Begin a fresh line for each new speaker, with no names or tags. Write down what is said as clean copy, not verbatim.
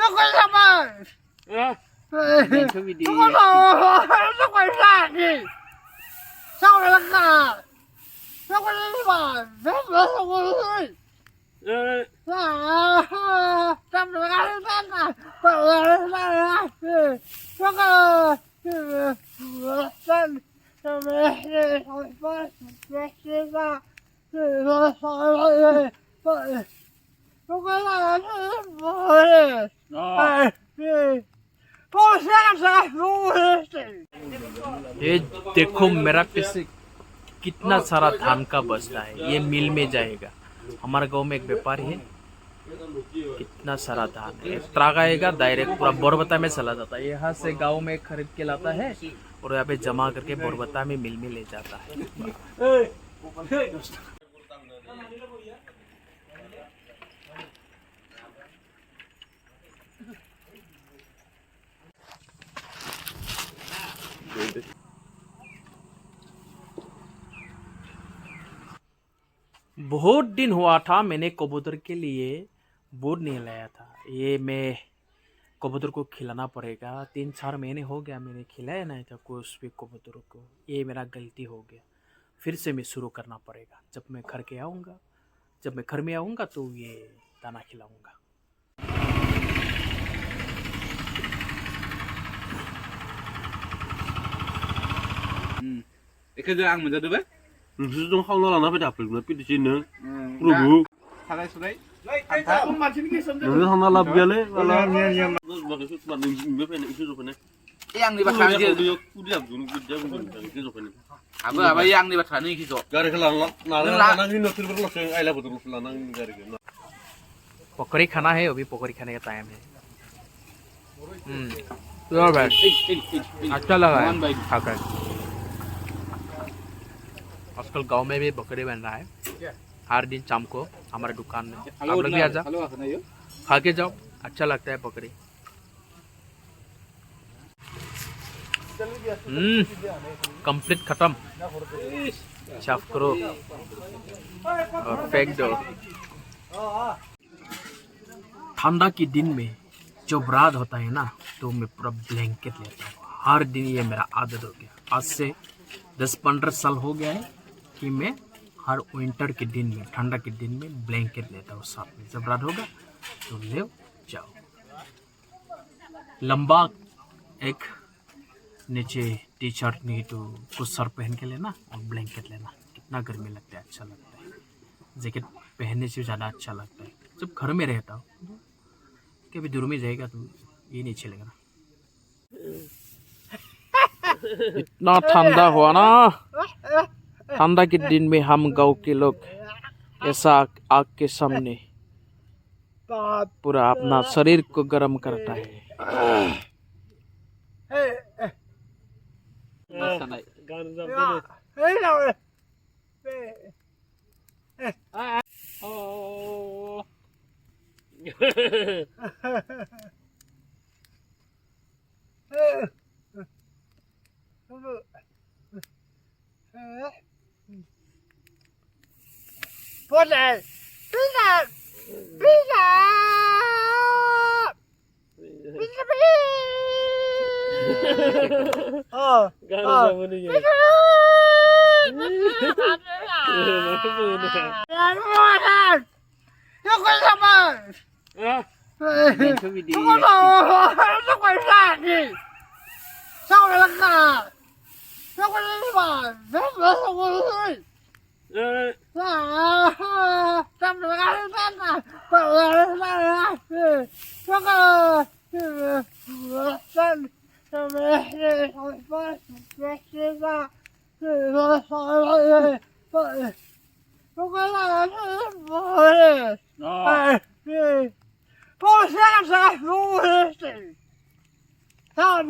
Nó quay ra mà.
Lên cái video
Nó nó quay ra gì? Sao lại cả? Nó quay ra mà. Nó quay ra. Trong cái này là
ये देखो मेरा पैसे कितना सारा धान का बस्ता है। ये मिल में जाएगा। हमारे गांव में एक व्यापारी है, कितना सारा धान है। एक ट्रक आएगा डायरेक्ट पूरा बोरबता में चला जाता है। यहाँ से गांव में खरीद के लाता है और यहाँ पे जमा करके बोरबता में मिल में ले जाता है। बहुत दिन हुआ था मैंने कबूतर के लिए बोर्ड नहीं लाया था। ये मैं कबूतर को खिलाना पड़ेगा। 3-4 महीने हो गया मैंने खिलाया नहीं था कुछ भी कबूतरों को। ये मेरा गलती हो गया। फिर से मैं शुरू करना पड़ेगा। जब मैं घर में आऊँगा तो ये दाना खिलाऊँगा।
Cái giờ ăn mình ra được đấy.
좀 하나 나쁘지 않을 삐지는 그러고
Thằng đấy.
너는 하나 납기할래? 하나
Yang đi bắt thằng kia. À bây yang đi bắt thằng này khi rồi.
गाड़ी खिलाना ना नहीं नौकरी पर लगे आइला बदल खिलाना गाड़ी के
पकौड़ी खाना है। अभी पकौड़ी खाने का टाइम है। अच्छा लगा है खाकर। आजकल गांव में भी बकरी बन रहा है हर दिन शाम को हमारे दुकान में। आप लोग भी आ जाओ, खा के जाओ। अच्छा लगता है बकरी। कंप्लीट खत्म। साफ करो और फेंक दो। ठंडा के दिन में जब रात होता है ना तो मैं पूरा ब्लैंकेट लेता हूँ। हर दिन ये मेरा आदत हो गया। आज से 10-15 साल हो गया है कि मैं हर विंटर के दिन में, ठंडा के दिन में ब्लैंकेट लेता हूँ साथ में। जब रात होगा तो ले जाओ। लंबा एक नीचे टी शर्ट नहीं तो कुछ सर पहन के लेना और ब्लैंकेट लेना। कितना गर्मी लगता है, अच्छा लगता है। जैकेट पहनने से ज़्यादा अच्छा लगता है। जब घर में रहता हूँ कभी दूर में जाएगा तो ये नहीं चलेगा ना। इतना ठंडा हुआ ना। ठंडा के दिन में हम गांव के लोग ऐसा आग के सामने पूरा अपना शरीर को गर्म करता है।
Pizza! Pizza! Pizza! Pizza! Oh, nó quay ra mà.
Lên cái video
Nó quay ra gì? Sao lại cả? Nó quay ra mà. Nó quay ra. Trong cái này là Sao